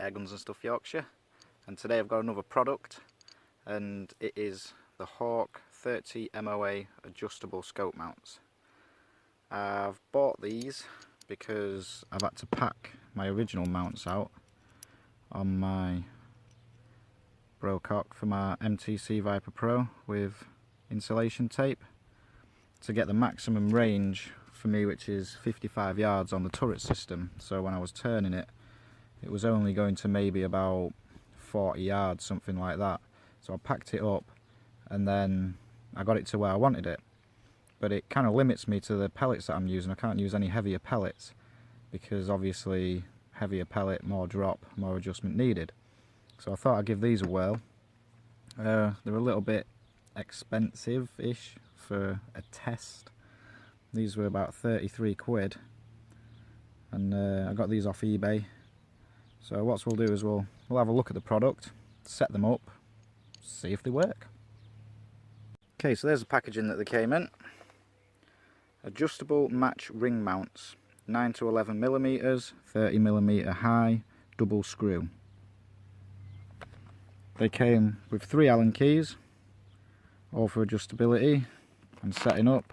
Airguns and Stuff Yorkshire, and today I've got another product, and it is the Hawk 30 MOA adjustable scope mounts. I've bought these because I've had to pack my original mounts out on my Brocock for my MTC Viper Pro with insulation tape to get the maximum range for me, which is 55 yards on the turret system. So when I was turning it, it was only going to maybe about 40 yards, something like that. So I packed it up and then I got it to where I wanted it. But it kind of limits me to the pellets that I'm using. I can't use any heavier pellets because obviously heavier pellet, more drop, more adjustment needed. So I thought I'd give these a whirl. They're a little bit expensive-ish for a test. These were about 33 quid, and I got these off eBay. So what we'll do is we'll have a look at the product, set them up, see if they work. Okay, so there's the packaging that they came in. Adjustable match ring mounts, 9 to 11 millimeters, 30 millimeter high, double screw. They came with 3 Allen keys, all for adjustability and setting up.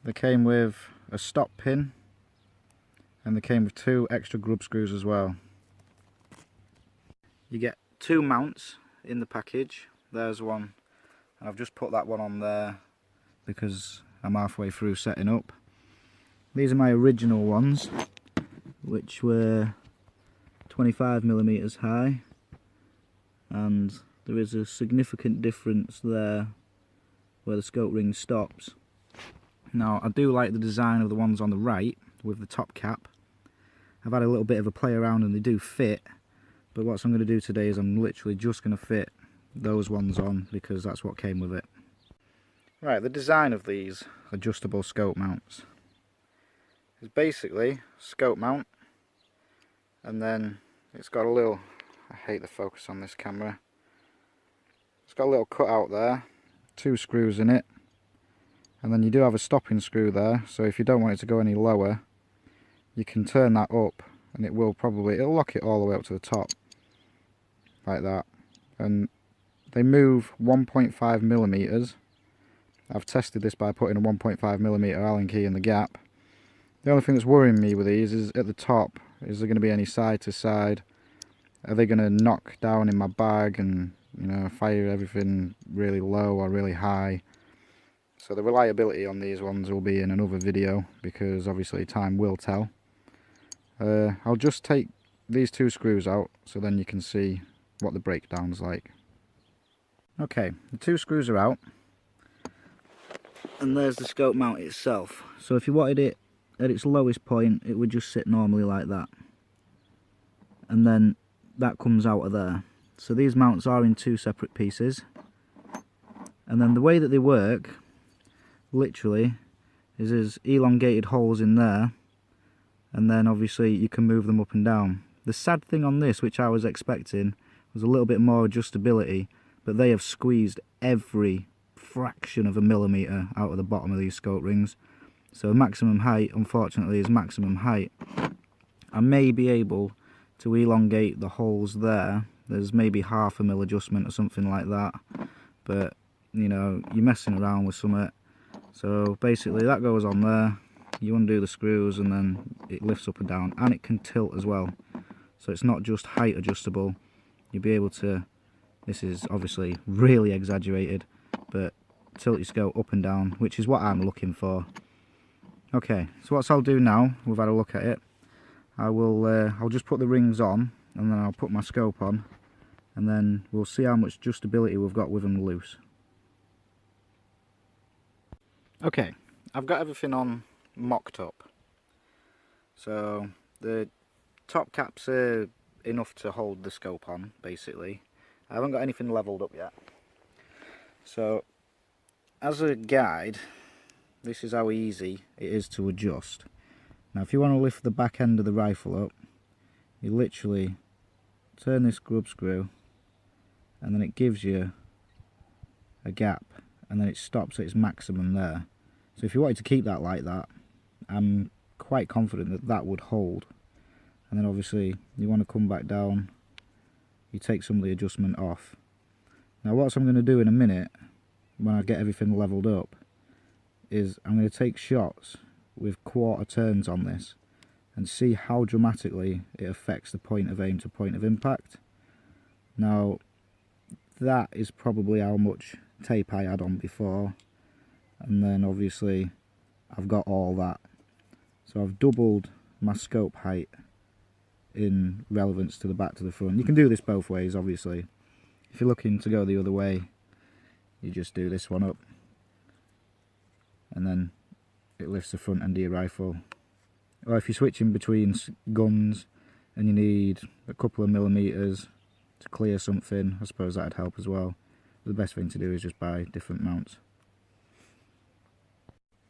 They came with a stop pin, and they came with 2 extra grub screws as well. You get 2 mounts in the package. There's one, and I've just put that one on there because I'm halfway through setting up. These are my original ones, which were 25 millimeters high, and there is a significant difference there where the scope ring stops. Now, I do like the design of the ones on the right with the top cap. I've had a little bit of a play around and they do fit, but what I'm going to do today is I'm literally just going to fit those ones on because that's what came with it. Right, the design of these adjustable scope mounts is basically scope mount, and then it's got a little, I hate the focus on this camera, it's got a little cutout there, 2 screws in it, and then you do have a stopping screw there, so if you don't want it to go any lower, you can turn that up and it'll lock it all the way up to the top, like that. And they move 1.5 millimeters. I've tested this by putting a 1.5 millimeter Allen key in the gap. The only thing that's worrying me with these is at the top, is there going to be any side to side? Are they going to knock down in my bag and, you know, fire everything really low or really high? So the reliability on these ones will be in another video because obviously time will tell. I'll just take these 2 screws out so then you can see what the breakdown's like. Okay, the 2 screws are out, and there's the scope mount itself. So if you wanted it at its lowest point, it would just sit normally like that, and then that comes out of there. So these mounts are in 2 separate pieces, and then the way that they work literally is there's elongated holes in there, and then obviously you can move them up and down. The sad thing on this, which I was expecting, was a little bit more adjustability, but they have squeezed every fraction of a millimeter out of the bottom of these scope rings. So maximum height, unfortunately, is maximum height. I may be able to elongate the holes there. There's maybe half a mil adjustment or something like that, but you know, you're messing around with something. So basically that goes on there, you undo the screws and then it lifts up and down, and it can tilt as well. So it's not just height adjustable, you'll be able to, this is obviously really exaggerated, but tilt your scope up and down, which is what I'm looking for. Okay, so what I'll do now, we've had a look at it, I'll just put the rings on and then I'll put my scope on, and then we'll see how much adjustability we've got with them loose. Okay, I've got everything on mocked up. So the top caps are enough to hold the scope on, basically. I haven't got anything leveled up yet. So as a guide, this is how easy it is to adjust. Now if you want to lift the back end of the rifle up, you literally turn this grub screw and then it gives you a gap, and then it stops at its maximum there. So if you wanted to keep that like that, I'm quite confident that that would hold. And and then obviously you want to come back down, you take some of the adjustment off. Now what I'm going to do in a minute, when I get everything leveled up, is I'm going to take shots with quarter turns on this and see how dramatically it affects the point of aim to point of impact. Now that is probably how much tape I had on before, and then obviously I've got all that. So I've doubled my scope height in relevance to the back to the front. You can do this both ways obviously. If you're looking to go the other way, you just do this one up and then it lifts the front end of your rifle. Or if you're switching between guns and you need a couple of millimeters to clear something, I suppose that'd help as well. But the best thing to do is just buy different mounts.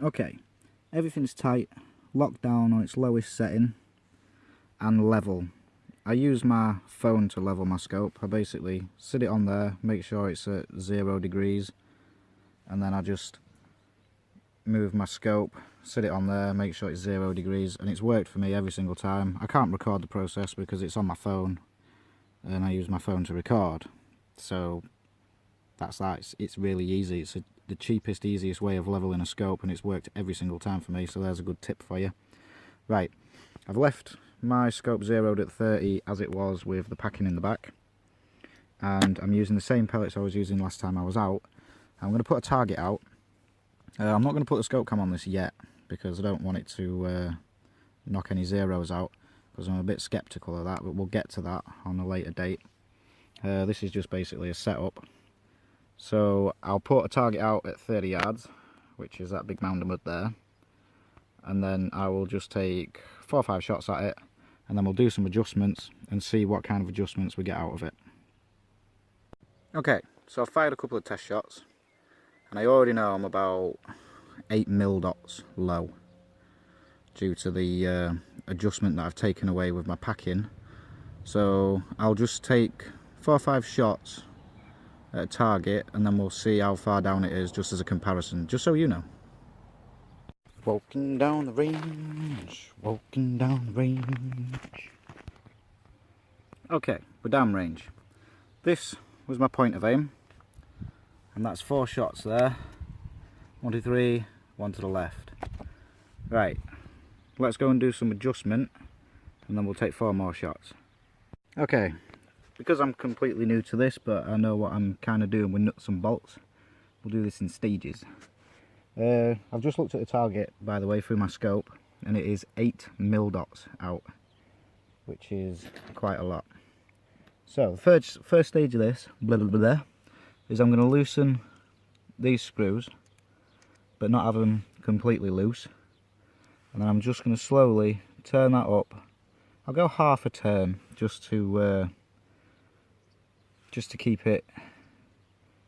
Okay, everything's tight, locked down on its lowest setting and level. I use my phone to level my scope. I basically sit it on there, make sure it's at 0 degrees, and then I just move my scope, sit it on there, make sure it's 0 degrees, and it's worked for me every single time. I can't record the process because it's on my phone and I use my phone to record, so that's that. It's really easy. It's the cheapest, easiest way of leveling a scope, and it's worked every single time for me, so there's a good tip for you. Right, I've left my scope zeroed at 30 as it was with the packing in the back, and I'm using the same pellets I was using last time I was out. I'm going to put a target out. I'm not going to put the scope cam on this yet because I don't want it to knock any zeros out, because I'm a bit skeptical of that, but we'll get to that on a later date. This is just basically a setup. So I'll put a target out at 30 yards, which is that big mound of mud there, and then I will just take 4 or 5 shots at it, and then we'll do some adjustments and see what kind of adjustments we get out of it. Okay, so I've fired a couple of test shots, and I already know I'm about 8 mil dots low due to the adjustment that I've taken away with my packing. So I'll just take 4 or 5 shots at a target, and then we'll see how far down it is, just as a comparison, just so you know. Walking down the range, walking down the range. Okay, we're down range. This was my point of aim, and that's 4 shots there. 1, 2, 3, 1 to the left. Right, let's go and do some adjustment, and then we'll take 4 more shots. Okay, because I'm completely new to this, but I know what I'm kind of doing with nuts and bolts, we'll do this in stages. I've just looked at the target, by the way, through my scope, and it is 8 mil dots out, which is quite a lot. So the first stage of this, is I'm going to loosen these screws, but not have them completely loose, and then I'm just going to slowly turn that up. I'll go half a turn just to keep it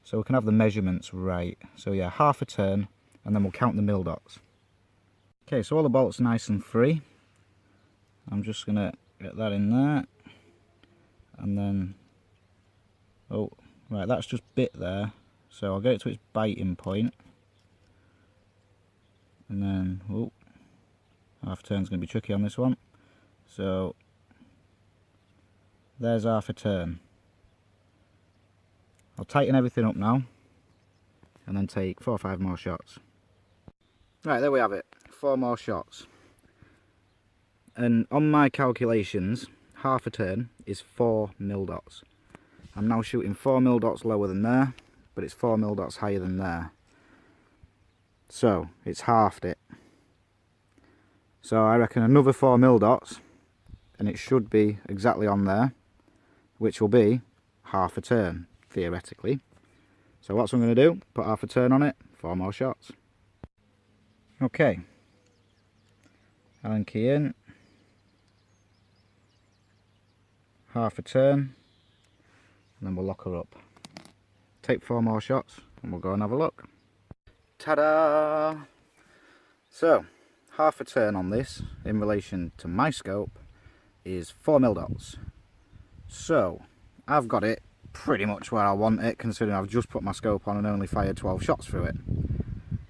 so we can have the measurements right. So yeah, half a turn, and then we'll count the mil dots. Okay, so all the bolts nice and free. I'm just gonna get that in there, and then, oh right, that's just bit there, so I'll get it to its biting point, and then, oh, half turn's gonna be tricky on this one, so there's half a turn. I'll tighten everything up now, and then take 4 or 5 more shots. Right, there we have it, 4 more shots. And on my calculations, half a turn is 4 mil dots. I'm now shooting 4 mil dots lower than there, but it's 4 mil dots higher than there. So, it's halved it. So I reckon another 4 mil dots, and it should be exactly on there, which will be half a turn, theoretically. So what I'm going to do, put half a turn on it, 4 more shots. Okay, Allen key in, half a turn, and then we'll lock her up. Take 4 more shots and we'll go and have a look. Ta-da! So, half a turn on this in relation to my scope is 4 mil dots. So, I've got it pretty much where I want it, considering I've just put my scope on and only fired 12 shots through it.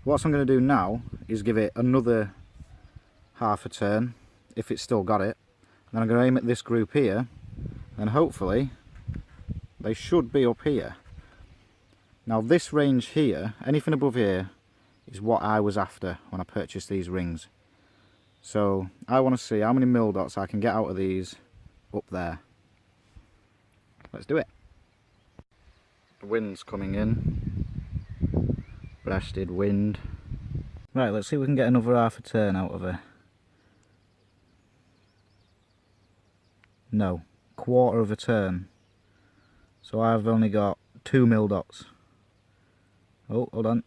What I'm going to do now is give it another half a turn, if it's still got it, Then I'm going to aim at this group here, and hopefully they should be up here. Now this range here, anything above here, is what I was after when I purchased these rings. So I want to see how many mil dots I can get out of these up there. Let's do it. The wind's coming in. Breasted wind. Right, let's see if we can get another half a turn out of her. No, quarter of a turn. So I've only got 2 mil dots. Oh, hold on.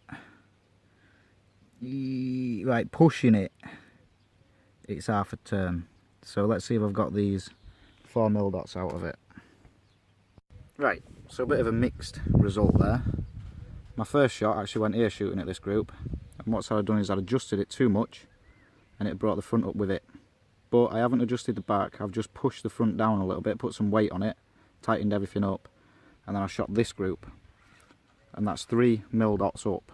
Right, pushing it. It's half a turn. So let's see if I've got these 4 mil dots out of it. Right, so a bit of a mixed result there. My first shot actually went here shooting at this group. And what I've done is I'd adjusted it too much and it brought the front up with it. But I haven't adjusted the back, I've just pushed the front down a little bit, put some weight on it, tightened everything up, and then I shot this group. And that's 3 mil dots up.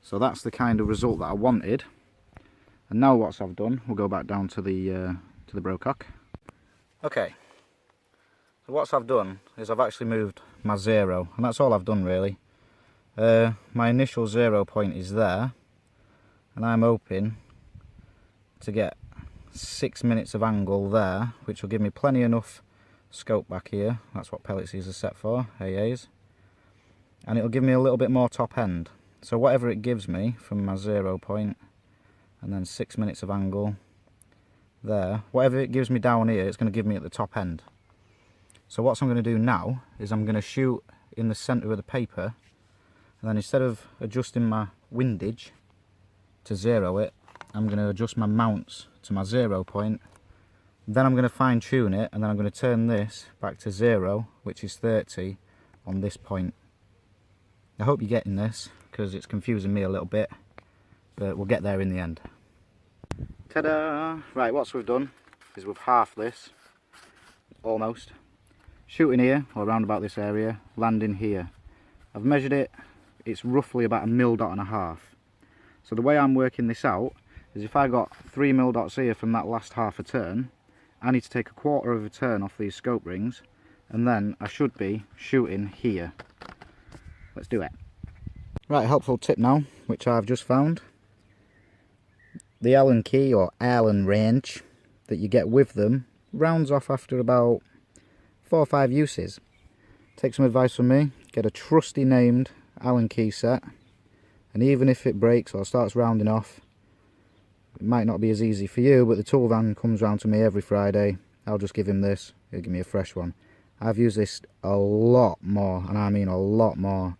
So that's the kind of result that I wanted. And now what I've done, we'll go back down to the brocock. Okay, so what I've done is I've actually moved my 0, and that's all I've done really. My initial 0 point is there, and I'm hoping to get 6 minutes of angle there, which will give me plenty enough scope back here. That's what pellets these are set for, AAs. And it'll give me a little bit more top end. So whatever it gives me from my 0 point, and then 6 minutes of angle there, whatever it gives me down here, it's going to give me at the top end. So what I'm going to do now is I'm going to shoot in the centre of the paper, and then instead of adjusting my windage to 0 it, I'm going to adjust my mounts to my 0 point. Then I'm going to fine tune it, and then I'm going to turn this back to 0, which is 30 on this point. I hope you're getting this, because it's confusing me a little bit, but we'll get there in the end. Ta-da! Right, what we've done is we've halved this, almost. Shooting here, or around about this area, landing here. I've measured it, it's roughly about 1.5 mil. So the way I'm working this out is if I got 3 mil dots here from that last half a turn, I need to take a quarter of a turn off these scope rings, and then I should be shooting here. Let's do it. Right, helpful tip now, which I've just found. The Allen key or Allen wrench that you get with them rounds off after about 4 or 5 uses. Take some advice from me, get a trusty named Allen key set, and even if it breaks or starts rounding off, it might not be as easy for you, but the tool van comes round to me every Friday. I'll just give him this, he'll give me a fresh one. I've used this a lot more, and I mean a lot more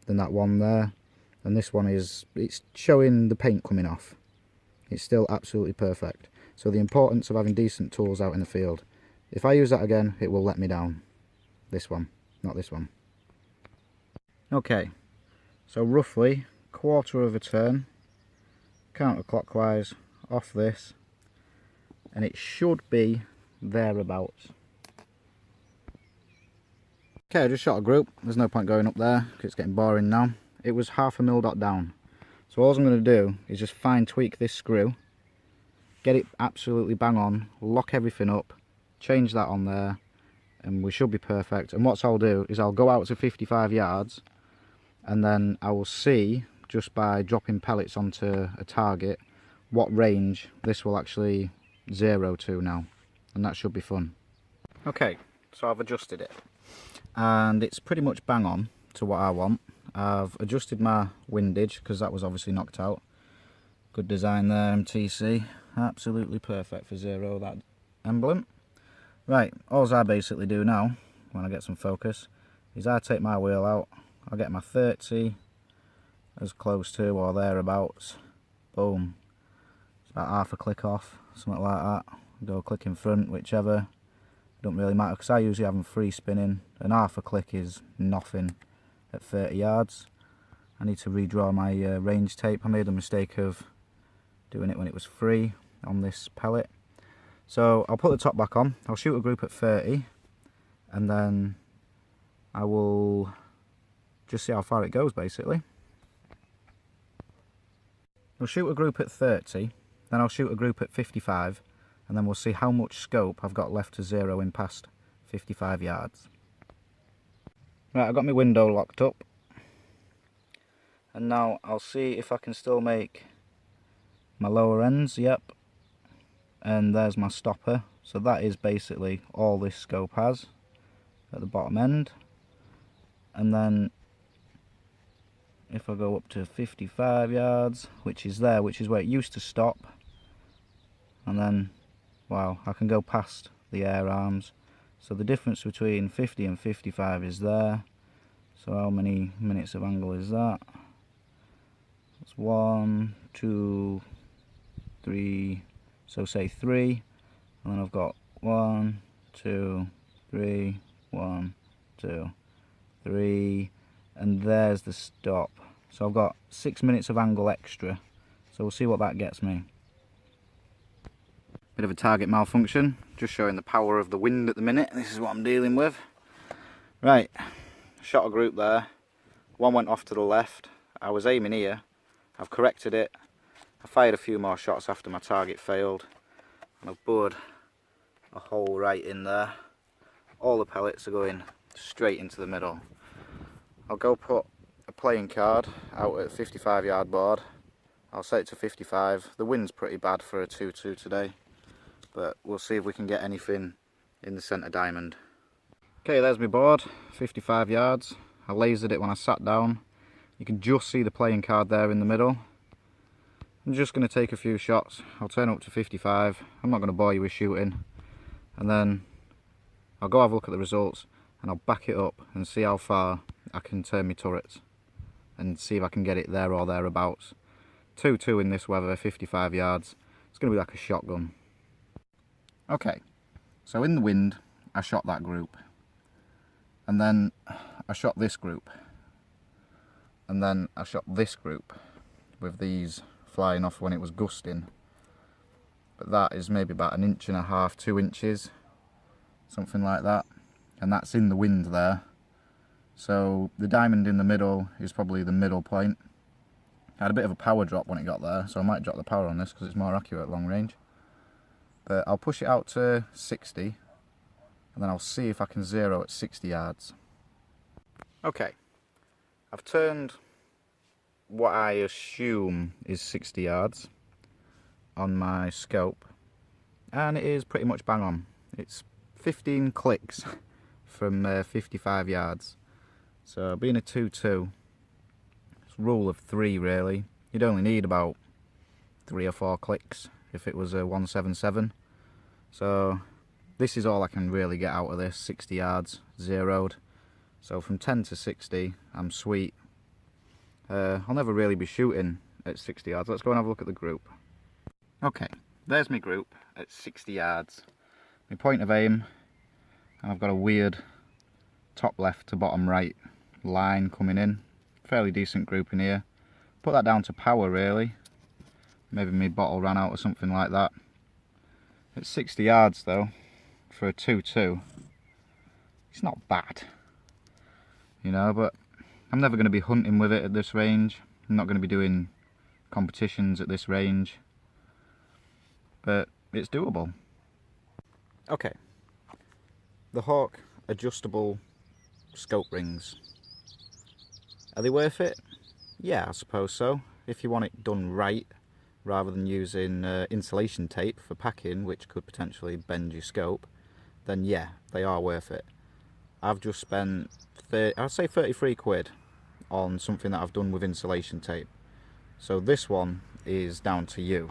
than that one there. And this one is, it's showing the paint coming off. It's still absolutely perfect. So the importance of having decent tools out in the field. If I use that again, it will let me down. This one, not this one. Okay, so roughly quarter of a turn, counterclockwise, off this, and it should be thereabouts. Okay, I just shot a group. There's no point going up there because it's getting boring now. It was 0.5 mil dot down. So all I'm going to do is just fine tweak this screw, get it absolutely bang on, lock everything up, change that on there, and we should be perfect. And what I'll do is I'll go out to 55 yards, and then I will see, just by dropping pellets onto a target, what range this will actually zero to now, and that should be fun. Okay, so I've adjusted it, and it's pretty much bang on to what I want. I've adjusted my windage because that was obviously knocked out. Good design there, MTC, absolutely perfect for 0, that emblem. Right, all I basically do now, when I get some focus, is I take my wheel out, I'll get my 30 as close to or thereabouts, boom, it's about half a click off, something like that. Go a click in front, whichever, it don't really matter because I usually have them free spinning, and half a click is nothing at 30 yards. I need to redraw my range tape. I made the mistake of doing it when it was free on this pellet. So I'll put the top back on, I'll shoot a group at 30, and then I will just see how far it goes basically. I'll shoot a group at 30, then I'll shoot a group at 55, and then we'll see how much scope I've got left to zero in past 55 yards. Right, I've got my window locked up, and now I'll see if I can still make my lower ends. Yep, and there's my stopper. So that is basically all this scope has at the bottom end. And then if I go up to 55 yards, which is there, which is where it used to stop, and then, wow, I can go past the air arms. So the difference between 50 and 55 is there. So how many minutes of angle is that? That's 1, 2, 3, so say 3, and then I've got 1, 2, 3, 1, 2, 3, and there's the stop. So I've got 6 minutes of angle extra, so we'll see what that gets me. Bit of a target malfunction, just showing the power of the wind at the minute. This is what I'm dealing with. Right, shot a group there, one went off to the left. I was aiming here, I've corrected it, I fired a few more shots after my target failed, and I've bored a hole right in there. All the pellets are going straight into the middle. I'll go put a playing card out at 55 yard board. I'll set it to 55. The wind's pretty bad for a 2-2 today, but we'll see if we can get anything in the centre diamond. Okay, there's my board, 55 yards. I lasered it when I sat down. You can just see the playing card there in the middle. I'm just going to take a few shots. I'll turn up to 55. I'm not going to bore you with shooting. And then I'll go have a look at the results, and I'll back it up and see how far I can turn my turrets and see if I can get it there or thereabouts. 2-2 in this weather, 55 yards. It's going to be like a shotgun. Okay, so in the wind I shot that group, and then I shot this group, and then I shot this group with these flying off when it was gusting. But that is maybe about 1.5 inches, 2 inches, something like that, and that's in the wind there. So the diamond in the middle is probably the middle point. I had a bit of a power drop when it got there, so I might drop the power on this because it's more accurate at long range. But I'll push it out to 60, and then I'll see if I can zero at 60 yards. Okay, I've turned what I assume is 60 yards on my scope, and it is pretty much bang on. It's 15 clicks from 55 yards. So being a 2-2, it's rule of 3 really. You'd only need about 3 or 4 clicks if it was a 177. So this is all I can really get out of this, 60 yards, zeroed. So from 10 to 60, I'm sweet. I'll never really be shooting at 60 yards. Let's go and have a look at the group. Okay, there's my group at 60 yards. My point of aim, I've got a weird top left to bottom right line coming in. Fairly decent group in here. Put that down to power really. Maybe my bottle ran out or something like that. At 60 yards though, for a 2-2, it's not bad. You know, but I'm never going to be hunting with it at this range. I'm not going to be doing competitions at this range. But it's doable. Okay. The Hawk adjustable scope rings. Are they worth it? Yeah, I suppose so. If you want it done right, rather than using insulation tape for packing, which could potentially bend your scope, then yeah, they are worth it. I've just spent, I'd say 33 quid on something that I've done with insulation tape. So this one is down to you.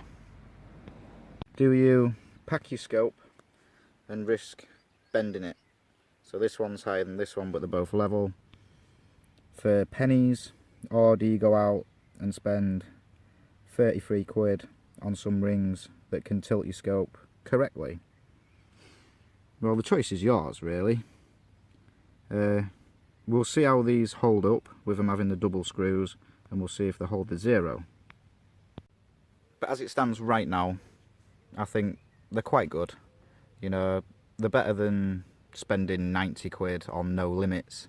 Do you pack your scope and risk bending it? So this one's higher than this one, but they're both level, for pennies, or do you go out and spend 33 quid on some rings that can tilt your scope correctly? Well, the choice is yours really. We'll see how these hold up with them having the double screws, and we'll see if they hold the zero. But as it stands right now, I think they're quite good. You know, they're better than spending 90 quid on no limits.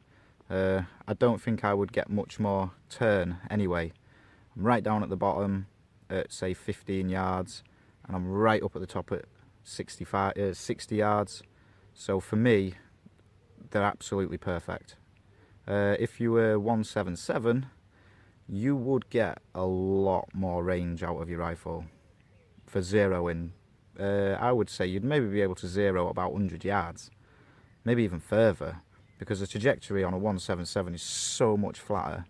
I don't think I would get much more turn anyway. I'm right down at the bottom at say 15 yards, and I'm right up at the top at 60 yards. So for me, they're absolutely perfect. If you were 177, you would get a lot more range out of your rifle for zeroing. I would say you'd maybe be able to zero about 100 yards, maybe even further, because the trajectory on a 177 is so much flatter.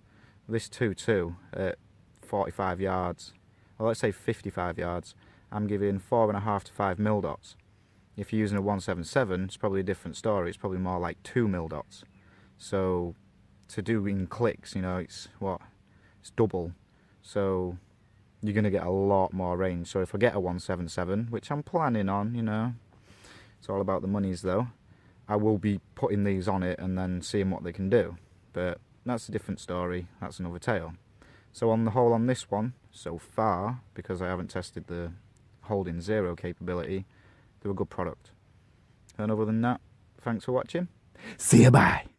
This 2.2 at 45 yards, or let's say 55 yards, I'm giving 4.5 to 5 mil dots. If you're using a 177, it's probably a different story. It's probably more like 2 mil dots. So to do in clicks, you know, it's double. So you're going to get a lot more range. So if I get a 177, which I'm planning on, you know, it's all about the monies though, I will be putting these on it and then seeing what they can do. But that's a different story. That's another tale. So on the whole on this one, so far, because I haven't tested the holding zero capability, they're a good product. And other than that, thanks for watching. See you, bye.